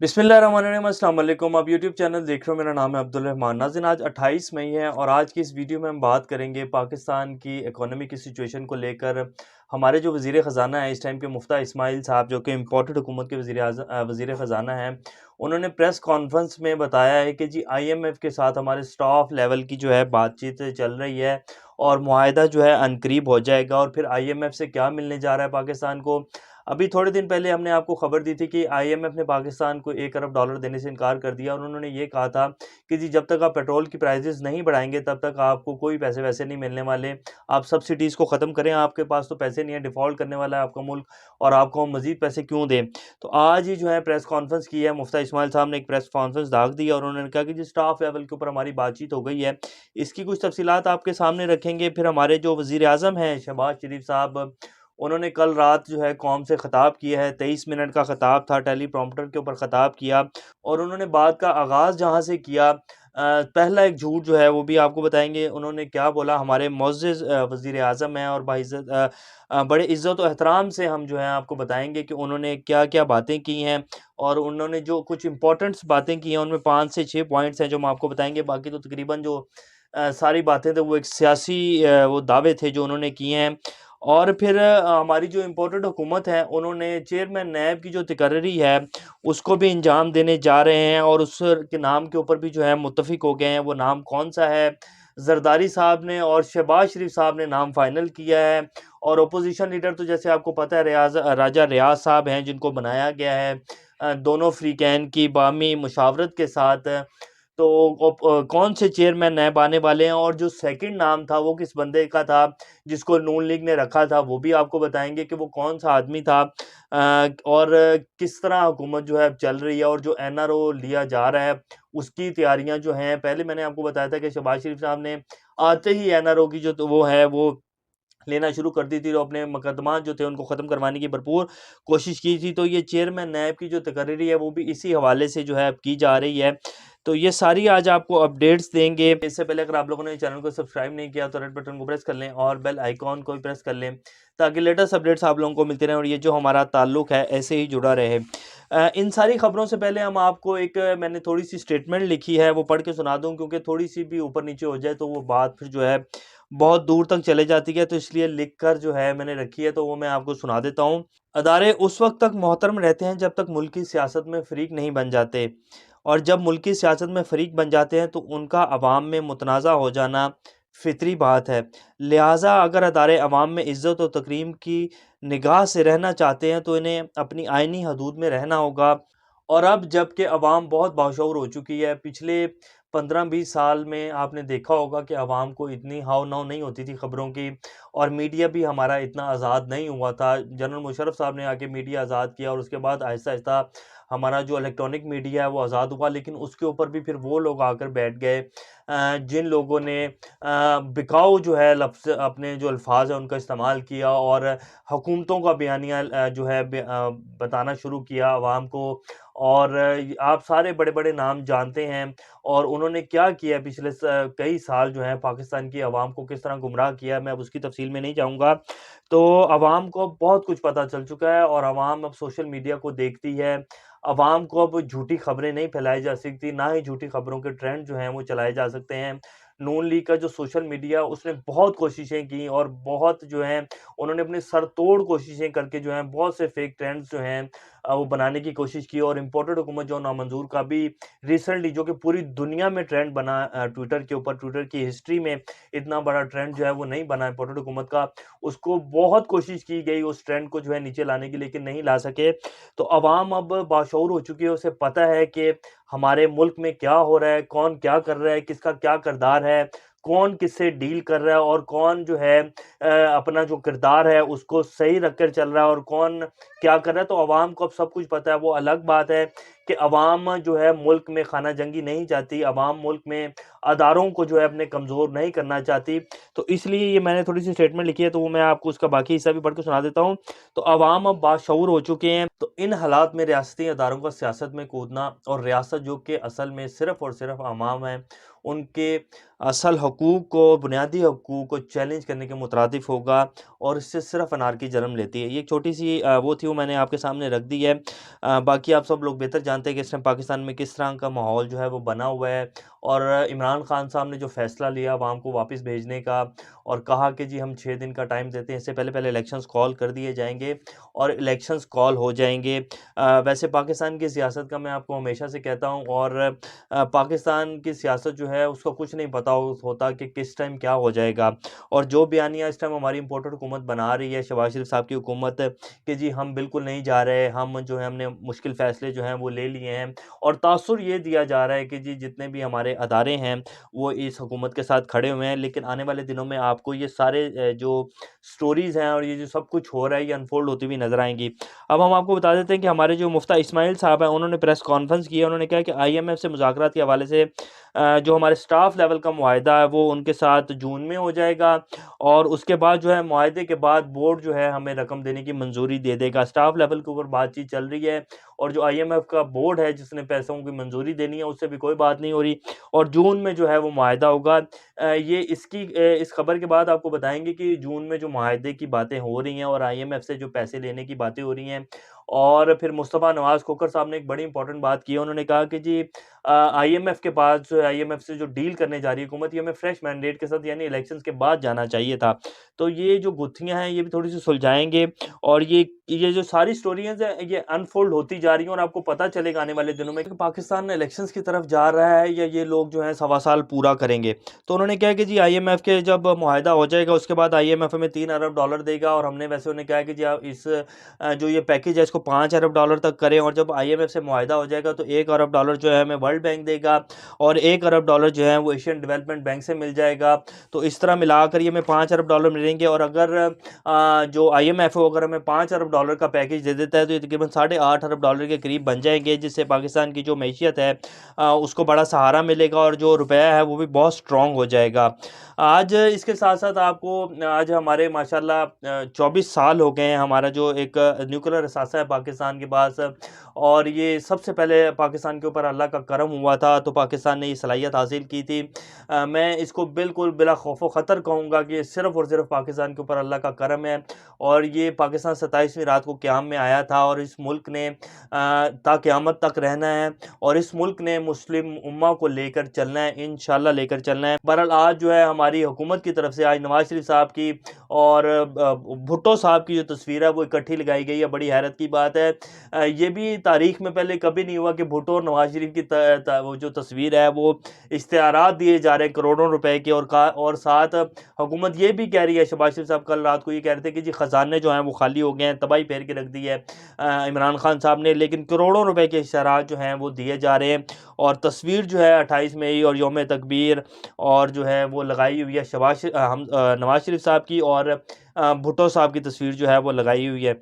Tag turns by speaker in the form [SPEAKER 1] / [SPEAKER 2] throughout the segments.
[SPEAKER 1] बिस्मिल्लाहिर्रहमानिर्रहीम, अस्सलाम वालेकुम। आप यूट्यूब चैनल देख रहे हो, मेरा नाम है अब्दुल रहमान। नाज़रीन, आज 28 मई है और आज की इस वीडियो में हम बात करेंगे पाकिस्तान की इकोनॉमी की सिचुएशन को लेकर। हमारे जो वज़ीर ख़ज़ाना है इस टाइम के मुफ्ता इस्माइल साहब, जो कि इम्पोर्टेड हुकूमत के वज़ीर ख़ज़ाना हैं, उन्होंने प्रेस कॉन्फ्रेंस में बताया है कि जी IMF के साथ हमारे स्टाफ लेवल की जो है बातचीत चल रही है और मुआहदा जो है अनकरीब हो जाएगा। और फिर IMF से क्या मिलने जा रहा है पाकिस्तान को। अभी थोड़े दिन पहले हमने आपको खबर दी थी कि IMF ने पाकिस्तान को $1 अरब देने से इनकार कर दिया और उन्होंने ये कहा था कि जी जब तक आप पेट्रोल की प्राइसेस नहीं बढ़ाएँगे तब तक आपको कोई पैसे वैसे नहीं मिलने वाले। आप सब्सिडीज़ को ख़त्म करें, आपके पास तो पैसे नहीं है, डिफ़ॉल्ट करने वाला है आपका मुल्क और आपको हम मज़ीद पैसे क्यों दें। तो आज ही जो है प्रेस कॉन्फ्रेंस की है, मुफ्ती इस्माइल साहब ने एक प्रेस कॉन्फ्रेंस दाग दी और उन्होंने कहा कि जी स्टाफ लेवल के ऊपर हमारी बातचीत हो गई है। इसकी कुछ तफ़सीलात आपके सामने रखेंगे। फिर हमारे जो वज़ीर आज़म हैं शहबाज शरीफ साहब, उन्होंने कल रात जो है कौम से ख़िताब किया है। 23 मिनट का ख़िताब था, टेलीप्रॉम्प्टर के ऊपर ख़िताब किया और उन्होंने बात का आगाज़ जहाँ से किया, पहला एक झूठ जो है वो भी आपको बताएँगे। उन्होंने क्या बोला, हमारे मुअज़्ज़ज़ वज़ीर आज़म हैं और बाइज़्ज़त बड़े इज़्ज़त और एहतराम से हम जो है आपको बताएँगे कि उन्होंने क्या-क्या बातें की हैं और उन्होंने जो कुछ इम्पोर्टेंट्स बातें की हैं, उनमें 5 से 6 पॉइंट्स हैं जो हम आपको बताएँगे। बाकी तो तकरीबन जो सारी बातें थे वो एक सियासी वो दावे थे जो उन्होंने किए हैं। और फिर हमारी जो इम्पोर्टेड हुकूमत है, उन्होंने चेयरमैन नैब की जो तकर्री है, उसको भी अंजाम देने जा रहे हैं और उस के नाम के ऊपर भी जो है मुत्तफ़िक हो गए हैं। वो नाम कौन-सा है? ज़रदारी साहब ने और शहबाज शरीफ साहब ने नाम फ़ाइनल किया है और अपोज़िशन लीडर तो जैसे आपको पता है राजा रियाज़ साहब हैं, जिनको बनाया गया है दोनों फ़रीक़ैन की बाहमी मुशावरत के साथ। तो कौन से चेयरमैन नए आने वाले हैं और जो सेकंड नाम था वो किस बंदे का था जिसको नून लीग ने रखा था, वो भी आपको बताएँगे कि वो कौन-सा आदमी था। और किस तरह हुकूमत जो है अब चल रही है और जो NRO लिया जा रहा है, उसकी तैयारियाँ जो हैं, पहले मैंने आपको बताया था कि शहबाज शरीफ साहब ने आते ही NRO की जो तो वो है वो लेना शुरू कर दी थी, तो अपने मुकदमात जो थे उनको ख़त्म करवाने की भरपूर कोशिश की थी। तो ये चेयरमैन नैब की जो तकर्री है वो भी इसी हवाले से जो है अब की जा रही है। तो ये सारी आज आपको अपडेट्स देंगे। इससे पहले अगर आप लोगों ने चैनल को सब्सक्राइब नहीं किया तो रेड बटन को प्रेस कर लें और बेल आइकॉन को भी प्रेस कर लें ताकि लेटेस्ट अपडेट्स आप लोगों को मिलते रहें और ये जो हमारा ताल्लुक है ऐसे ही जुड़ा रहे। इन सारी खबरों से पहले हम आपको एक मैंने थोड़ी-सी स्टेटमेंट लिखी है वो पढ़ के सुना दूँ, क्योंकि थोड़ी-सी भी ऊपर-नीचे हो जाए तो वो बात फिर जो है बहुत दूर तक चले जाती है, तो इसलिए लिख कर जो है मैंने रखी है, तो वो मैं आपको सुना देता हूँ। अदारे उस वक़्त तक मोहतरम रहते हैं जब तक मुल्क की सियासत में फ़रीक नहीं बन जाते और जब मुल्क की सियासत में फ़रीक बन जाते हैं तो उनका अवाम में मुतनाज़ा हो जाना फ़ितरी बात है। लिहाज़ा अगर अदारे अवाम में इज़्ज़त और तकरीम की निगाह से रहना चाहते हैं तो इन्हें अपनी आइनी हदूद में रहना होगा। और अब जबकि अवाम बहुत बाशऊर हो चुकी है, पिछले 15-20 साल में आपने देखा होगा कि अवाम को इतनी हाव-नाव नहीं होती थी खबरों की और मीडिया भी हमारा इतना आज़ाद नहीं हुआ था। जनरल मुशर्रफ साहब ने आके मीडिया आज़ाद किया और उसके बाद आहिस्ता-आहिस्ता हमारा जो इलेक्ट्रॉनिक मीडिया है वो आज़ाद हुआ, लेकिन उसके ऊपर भी फिर वो लोग आकर बैठ गए जिन लोगों ने बिकाऊ जो है लफ्ज़ अपने जो अल्फ़ाज़ हैं उनका इस्तेमाल किया और हुकूमतों का बयानिया जो है बताना शुरू किया अवाम को। और आप सारे बड़े-बड़े नाम जानते हैं और उन्होंने क्या किया पिछले कई साल जो हैं पाकिस्तान की अवाम को किस तरह गुमराह किया, मैं अब उसकी तफ़सील में नहीं जाऊँगा। तो अवाम को अब बहुत कुछ पता चल चुका है और अवाम अब सोशल मीडिया को देखती है। अवाम को अब झूठी खबरें नहीं फैलाई जा सकती, ना ही झूठी खबरों के ट्रेंड जो हैं वो चलाए जा सकते हैं। नून लीग का जो सोशल मीडिया उसने बहुत कोशिशें की और बहुत जो हैं उन्होंने अपनी सरतोड़ कोशिशें करके जो हैं बहुत से फेक ट्रेंड्स जो हैं वो बनाने की कोशिश की और इम्पोर्टेड हुकूमत जो नामंजूर का भी रिसेंटली, जो कि पूरी दुनिया में ट्रेंड बना ट्विटर के ऊपर, ट्विटर की हिस्ट्री में इतना बड़ा ट्रेंड जो है वो नहीं बना इम्पोर्टेड हुकूमत का। उसको बहुत कोशिश की गई उस ट्रेंड को जो है नीचे लाने की, लेकिन नहीं ला सके। तो अवाम अब बाशऊर हो चुकी है, उसे पता है कि हमारे मुल्क में क्या हो रहा है, कौन क्या कर रहा है, किसका क्या किरदार है, कौन किससे डील कर रहा है और कौन जो है अपना जो किरदार है उसको सही रख कर चल रहा है और कौन क्या कर रहा है। तो अवाम को अब सब कुछ पता है। वो अलग बात है कि अवाम जो है मुल्क में खाना जंगी नहीं चाहती, अवाम मुल्क में अदारों को जो है अपने कमज़ोर नहीं करना चाहती। तो इसलिए ये मैंने थोड़ी-सी स्टेटमेंट लिखी है, तो वो मैं आपको उसका बाकी हिस्सा भी पढ़ के सुना देता हूँ। तो अवाम अब बाशऊर हो चुके हैं। तो इन हालात में रियासती अदारों का सियासत में कूदना और रियासत जो कि असल में सिर्फ़ और सिर्फ़ अवाम है, उनके असल हकूक़ को, बुनियादी हकूक़ को चैलेंज करने के मुतरादिफ होगा और इससे सिर्फ़ अनारकी जन्म लेती है। ये एक छोटी-सी वो थी, वो मैंने आपके सामने रख दी है। बाकी आप सब लोग बेहतर जानते हैं कि इस टाइम पाकिस्तान में किस तरह का माहौल जो है वो बना हुआ है और इमरान खान साहब ने जो फ़ैसला लिया अवाम को वापस भेजने का और कहा कि जी हम 6 दिन का टाइम देते हैं, इससे पहले-पहले इलेक्शंस कॉल कर दिए जाएँगे और इलेक्शंस कॉल हो जाएँगे। वैसे पाकिस्तान की सियासत का मैं आपको हमेशा से कहता हूँ और पाकिस्तान की सियासत जो है उसका कुछ नहीं पता होता कि किस टाइम क्या हो जाएगा और जो बयानिया इस टाइम हमारी इम्पोर्टेड हुकूमत बना रही है, शहबाज शरीफ साहब की हुकूमत, कि जी हम बिल्कुल नहीं जा रहे, हम जो है हमने मुश्किल फ़ैसले जो हैं वो ले लिए हैं और तासुर ये दिया जा रहा है कि जी जितने भी हमारे अदारे हैं वो इस हुकूमत के साथ खड़े हुए हैं। लेकिन आने वाले दिनों में आपको ये सारे जो स्टोरीज़ हैं और ये जो सब कुछ हो रहा है ये अनफ़ोल्ड होती हुई नज़र आएँगी। अब हम आपको बता देते हैं कि हमारे जो मुफ्ती इस्माइल साहब हैं उन्होंने प्रेस कॉन्फ्रेंस की है। उन्होंने कहा कि आईएमएफ से मुज़ाकरात के हवाले से जो हमारे स्टाफ लेवल का मुआहिदा है वो उनके साथ जून में हो जाएगा और उसके बाद जो है मुआहिदे के बाद बोर्ड जो है हमें रकम देने की मंजूरी दे देगा। स्टाफ लेवल के ऊपर बातचीत चल रही है और जो आईएमएफ का बोर्ड है जिसने पैसों की मंजूरी देनी है उससे भी कोई बात नहीं हो रही और जून में जो है वो मुआहिदा होगा। ये इस खबर के बाद आपको बताएँगे कि जून में जो मुआहिदे की बातें हो रही हैं और आईएमएफ से जो पैसे लेने की बातें हो रही हैं और फिर मुस्तफ़ा नवाज़ खोखर साहब ने एक बड़ी इंपॉर्टेंट बात की है। उन्होंने कहा कि जी आईएमएफ के पास जो है आईएमएफ से जो डील करने जा रही है हुकूमत, ये हमें फ्रेश मैंडेट के साथ यानी इलेक्शंस के बाद जाना चाहिए था। तो ये जो गुत्थियाँ हैं ये भी थोड़ी-सी सुलझाएँगे और ये जो सारी स्टोरीज़ हैं ये अनफ़ोल्ड होती जा रही हैं और आपको पता चलेगा आने वाले दिनों में कि पाकिस्तान इलेक्शंस की तरफ जा रहा है या ये लोग जो हैं सवा साल पूरा करेंगे। तो उन्होंने कहा कि जी आईएमएफ के जब मुआहिदा हो जाएगा उसके बाद आईएमएफ हमें $3 अरब देगा और हमने वैसे उन्हें कहा कि जी आप जो ये पैकेज है इसको $5 अरब तक करें और जब आईएमएफ से मुआहिदा हो जाएगा तो $1 अरब जो है हमें वर्ल्ड बैंक देगा और $1 अरब जो है वो एशियन डेवलपमेंट बैंक से मिल जाएगा। तो इस तरह मिलाकर ये हमें $5 अरब मिलेंगे और अगर जो आईएमएफ है वो अगर हमें $5 अरब का पैकेज दे देता है तो ये तकरीबन $8.5 अरब के करीब बन जाएँगे, जिससे पाकिस्तान की जो मईशत है उसको बड़ा सहारा मिलेगा और जो रुपया है वो भी बहुत स्ट्रॉन्ग हो जाएगा। आज इसके साथ-साथ आपको आज हमारे माशाल्लाह 24 साल हो गए हैं हमारा जो एक न्यूक्लियर असासा है पाकिस्तान के पास और ये सबसे पहले पाकिस्तान के ऊपर अल्लाह का करम हुआ था तो पाकिस्तान ने ये सलाहियत हासिल की थी। मैं इसको बिल्कुल बिला खौफ़ व ख़तर कहूँगा कि ये सिर्फ़ और सिर्फ़ पाकिस्तान के ऊपर अल्लाह का करम है और ये पाकिस्तान 27वीं रात को क़याम में आया था और इस मुल्क ने ता क़यामत तक रहना है और इस मुल्क ने मुस्लिम उम्मा को लेकर चलना है, इंशाअल्लाह लेकर चलना है। बहरहाल आज जो है हमारी हुकूमत की तरफ से आज नवाज़ शरीफ साहब की और भुट्टो साहब की जो तस्वीर है वो इकट्ठी लगाई गई है, बड़ी हैरत की बात है। ये भी तारीख में पहले कभी नहीं हुआ कि भुट्टो और नवाज़ शरीफ की वो जो तस्वीर है वो इश्तिहारात दिए जा रहे हैं करोड़ों रुपए के और साथ हुकूमत ये भी कह रही है, शहबाज शरीफ साहब कल रात को ये कह रहे थे कि जी खजाने जो हैं वो खाली हो गए हैं, तबाही फेर के रख दी है इमरान खान साहब ने, लेकिन करोड़ों रुपए के इश्तिहारात जो हैं वो दिए जा रहे हैं और तस्वीर जो है 28 मई और यौम तकबीर और जो है वो लगाई हुई है नवाज़ शरीफ साहब की और भुट्टो साहब की तस्वीर जो है वो लगाई हुई है।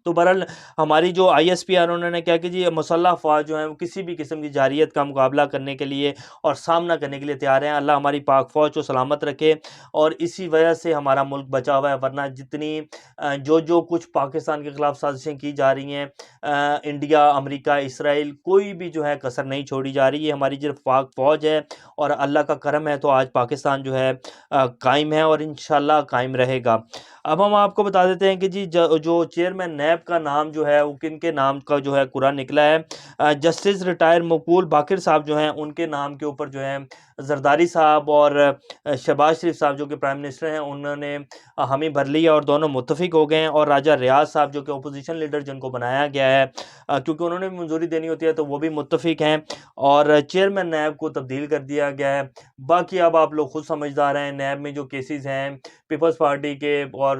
[SPEAKER 1] तो बहरहाल हमारी जो आईएसपीआर उन्होंने क्या कि जी मुसल्लह अफ़वाज जो हैं वो किसी भी किस्म की जारियत का मुकाबला करने के लिए और सामना करने के लिए तैयार हैं। अल्लाह हमारी पाक फ़ौज को सलामत रखे और इसी वजह से हमारा मुल्क बचा हुआ है, वरना जितनी जो कुछ पाकिस्तान के ख़िलाफ़ साजिशें की जा रही हैं इंडिया, अमेरिका, इसराइल कोई भी जो है कसर नहीं छोड़ी जा रही है। हमारी सिर्फ़ पाक फ़ौज है और अल्लाह का करम है तो आज पाकिस्तान जो है कायम है और इंशाअल्लाह कायम रहेगा। अब हम आपको बता देते हैं कि जी जो चेयरमैन नैब का नाम जो है वो किनके नाम का जो है कुरान निकला है। जस्टिस रिटायर मकबूल बाक़िर साहब जो हैं उनके नाम के ऊपर जो है ज़रदारी साहब और शहबाज शरीफ साहब जो कि प्राइम मिनिस्टर हैं उन्होंने हामी भर ली है और दोनों मुत्तफ़िक हो गए हैं और राजा रियाज़ साहब जो कि अपोज़िशन लीडर जिनको बनाया गया है क्योंकि उन्होंने भी मंजूरी देनी होती है तो वो भी मुत्तफ़िक हैं और चेयरमैन नैब को तब्दील कर दिया गया है। बाकी अब आप लोग खुद समझदार हैं, नैब में जो केसेस हैं पीपल्स पार्टी के और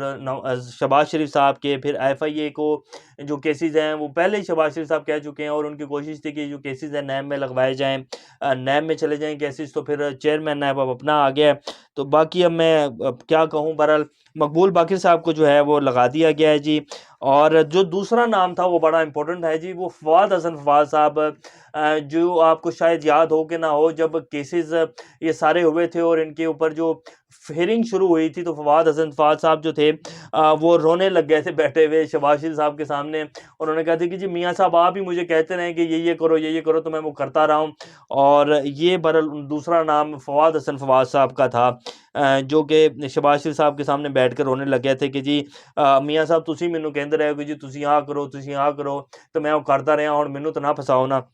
[SPEAKER 1] शहबाज शरीफ साहब के, फिर एफआईए को जो केसेस हैं वो पहले ही शहबाज शरीफ साहब कह चुके हैं और उनकी कोशिश थी कि जो केसेस हैं नैब में लगवाए जाएँ, नैब में चले जाएँ केसेस, तो फिर चेयरमैन नैब अब अपना आ गया है। तो बाकी अब मैं अब क्या कहूँ, बहरहाल मकबूल बाक़िर साहब को जो है वो लगा दिया गया है जी। और जो दूसरा नाम था वो बड़ा इम्पोर्टेंट है जी, वो फवाद हसन फवाद साहब जो आपको शायद याद हो कि ना हो, जब केसेस ये सारे हुए थे और इनके ऊपर जो हियरिंग शुरू हुई थी, तो फवाद हसन फवाद साहब जो थे वो रोने लग गए थे बैठे हुए शहबाज शरीफ साहब के सामने। उन्होंने कहा था कि जी मियाँ साहब आप ही मुझे कहते रहे कि ये करो, ये करो, तो मैं वो करता रहा हूँ। और ये बहरहाल दूसरा नाम फवाद हसन फवाद साहब का था, जो कि शहबाज शरीफ साहब के सामने बैठ कर रोने लग गए थे कि जी मियाँ साहब तुसी मैनू कहते रहे हो कि जी तुसी आ करो, तुसी आ करो, तो मैं वो करता रहा और मैनू तो ना फसाओ ना।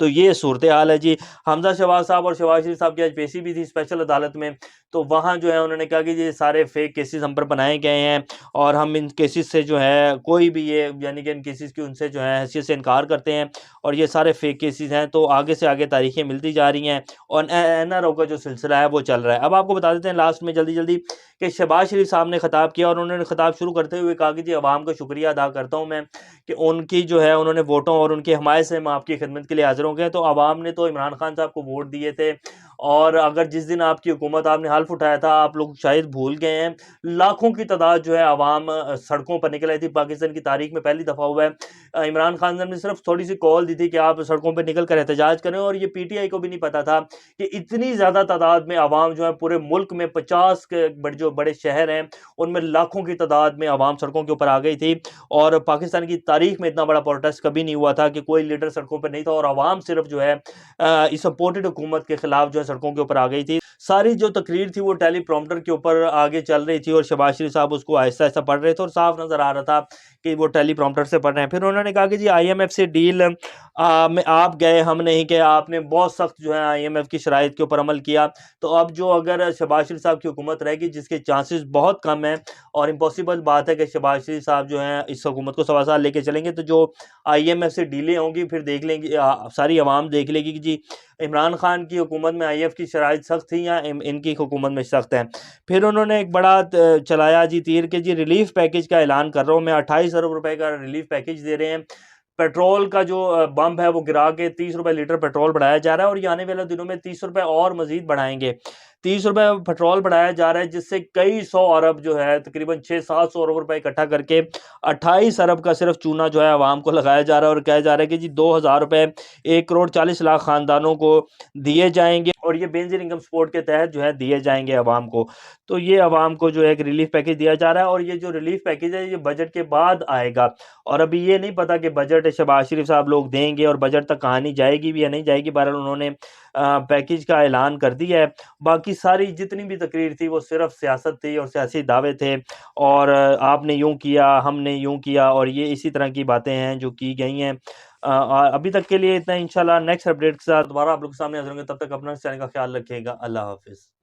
[SPEAKER 1] तो ये सूरत हाल है जी। हमज़ा शहबाज साहब और शहबाज शरीफ साहब की आज पेशी भी थी स्पेशल अदालत में। तो वहाँ जो है उन्होंने कहा कि ये सारे फेक केसेस हम पर बनाए गए हैं और हम इन केसेस से जो है कोई भी ये यानी कि इन केसेस की उनसे जो है हैसियत से इनकार करते हैं और ये सारे फेक केसेस हैं। तो आगे से आगे तारीखें मिलती जा रही हैं और एनआरओ का जो सिलसिला है वो चल रहा है। अब आपको बता देते हैं लास्ट में जल्दी जल्दी कि शहबाज शरीफ साहब ने खिताब किया और उन्होंने खिताब शुरू करते हुए कहा कि जी अवाम का शुक्रिया अदा करता हूँ मैं कि उनकी जो है उन्होंने वोटों और उनकी हमायत से हम आपकी खिदमत के लिए हाज़िर हो गए। तो आवाम ने तो इमरान खान साहब को वोट दिए थे और अगर जिस दिन आपकी हुकूमत आपने हल्फ उठाया था, आप लोग शायद भूल गए हैं, लाखों की तादाद जो है आवाम सड़कों पर निकल आई थी। पाकिस्तान की तारीख में पहली दफ़ा हुआ है। इमरान खान साहब ने सिर्फ थोड़ी सी कॉल दी थी कि आप सड़कों पर निकल कर एहतजाज करें और ये पीटीआई को भी नहीं पता था कि इतनी ज़्यादा तादाद में आवाम जो है पूरे मुल्क में 50 के जो बड़े शहर हैं उनमें लाखों की तादाद में आवाम सड़कों के ऊपर आ गई थी। और पाकिस्तान की तारीख में इतना बड़ा प्रोटेस्ट कभी नहीं हुआ था कि कोई लीडर सड़कों पर नहीं था और आवाम सिर्फ जो है इस सपोर्टेड हुकूमत के खिलाफ जो है सड़कों के ऊपर आ गई थी। सारी जो तकरीर थी वो टेलीप्रॉम्प्टर के ऊपर आगे चल रही थी और शहबाज शरीफ साहब उसको आहिस्ता आहिस्ता पढ़ रहे थे और साफ नजर आ रहा था कि वो टेलीप्रॉम्प्टर से पढ़ रहे हैं। फिर उन्होंने कहा कि जी आईएमएफ से डील में आप गए, हम नहीं गए, आपने बहुत सख्त जो है आईएमएफ की शराइत के ऊपर अमल किया। तो अब जो अगर शहबाज शरीफ साहब की हुकूमत रहेगी जिसके चांसेस बहुत कम है और इम्पॉसिबल बात है कि शहबाज शरीफ साहब जो है इस हुकूमत को 1.25 साल लेके चलेंगे, तो जो आईएमएफ से डीलें होंगी फिर देख लेंगे, सारी आवाम देख लेगी कि जी इमरान खान की हुकूमत में आईएफ की शराइत सख्त थी या इनकी हुकूमत में सख्त है। फिर उन्होंने एक बड़ा चलाया जी तीर के जी रिलीफ पैकेज का ऐलान कर रहा हूँ मैं, 28 अरब रुपए का रिलीफ पैकेज दे रहे हैं। पेट्रोल का जो बम्प है वो गिरा के 30 रुपए लीटर पेट्रोल बढ़ाया जा रहा है और ये आने वाले दिनों में 30 रुपए और मजीद बढ़ाएंगे। 30 रुपए पेट्रोल बढ़ाया जा रहा है जिससे कई सौ अरब जो है तकरीबन 600-700 अरब रुपए इकट्ठा करके 28 अरब का सिर्फ चूना जो है आवाम को लगाया जा रहा है और कहा जा रहा है कि जी 2000 रुपए 1 करोड़ 40 लाख खानदानों को दिए जाएंगे और ये बेनजीर इनकम सपोर्ट के तहत जो है दिए जाएंगे आवाम को। तो ये आवाम को जो है एक रिलीफ पैकेज दिया जा रहा है और ये जो रिलीफ पैकेज है ये बजट के बाद आएगा और अभी ये नहीं पता कि बजट शहबाज शरीफ साहब लोग देंगे और बजट तक कहानी जाएगी भी या नहीं जाएगी। बहरहाल उन्होंने पैकेज का ऐलान कर दिया है। बाकी सारी जितनी भी तकरीर थी वो सिर्फ सियासत थी और सियासी दावे थे और आपने यूं किया, हमने यूं किया और ये इसी तरह की बातें हैं जो की गई हैं। अभी तक के लिए इतना, इंशाल्लाह नेक्स्ट अपडेट के साथ दोबारा आप लोग के सामने हाजिर होंगे। तब तक अपना इस चैनल का ख्याल रखिएगा। अल्लाह हाफिज़।